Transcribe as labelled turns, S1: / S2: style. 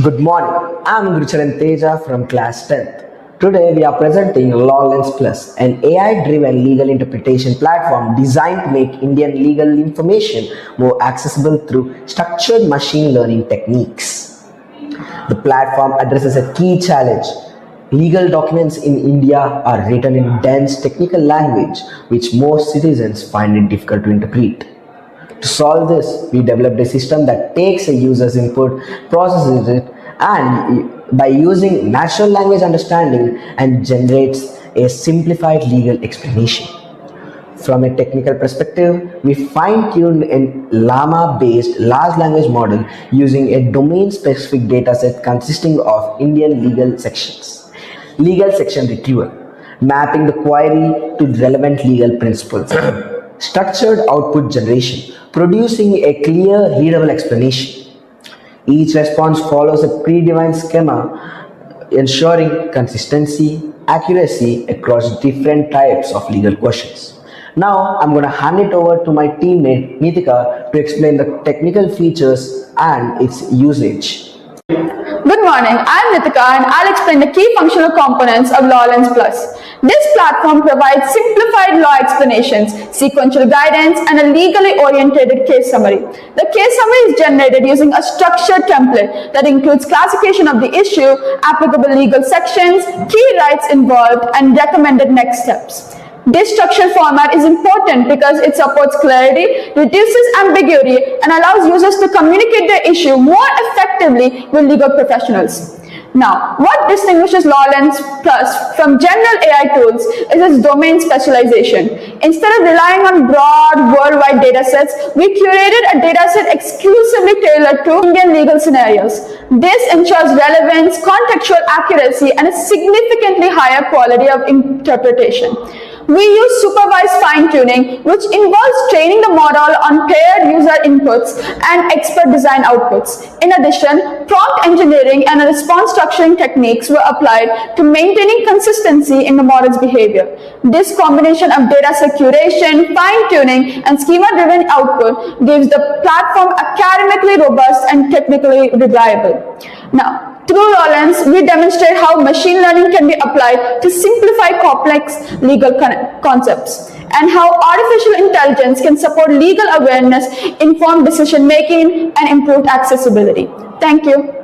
S1: Good morning. I'm Gurucharan Teja from class 10th. Today we are presenting LawLens Plus, an AI-driven legal interpretation platform designed to make Indian legal information more accessible through structured machine learning techniques. The platform addresses a key challenge. Legal documents in India are written in dense technical language which most citizens find it difficult to interpret. To solve this, we developed a system that takes a user's input, processes it, and by using natural language understanding and generates a simplified legal explanation. From a technical perspective, we fine-tuned a llama-based large language model using a domain-specific dataset consisting of Indian legal sections. Legal section retrieval, mapping the query to relevant legal principles. Structured output generation, producing a clear, readable explanation. Each response follows a predefined schema, ensuring consistency, accuracy across different types of legal questions. Now, I'm going to hand it over to my teammate Nitika to explain the technical features and its usage.
S2: Good morning, I'm Nitika and I'll explain the key functional components of LawLens Plus. This platform provides simplified law explanations, sequential guidance, and a legally oriented case summary. The case summary is generated using a structured template that includes classification of the issue, applicable legal sections, key rights involved, and recommended next steps. This structured format is important because it supports clarity, reduces ambiguity, and allows users to communicate their issue more effectively with legal professionals. Now, what distinguishes LawLens Plus from general AI tools is its domain specialization. Instead of relying on broad worldwide datasets, we curated a dataset exclusively tailored to Indian legal scenarios. This ensures relevance, contextual accuracy, and a significantly higher quality of interpretation. We use supervised fine-tuning, which involves training the model on paired user inputs and expert design outputs. In addition, prompt engineering and response structuring techniques were applied to maintaining consistency in the model's behavior. This combination of data curation, fine-tuning, and schema-driven output gives the platform academically robust and technically reliable. Now, through LawLens, we demonstrate how machine learning can be applied to simplify complex legal concepts and how artificial intelligence can support legal awareness, informed decision making, and improved accessibility. Thank you.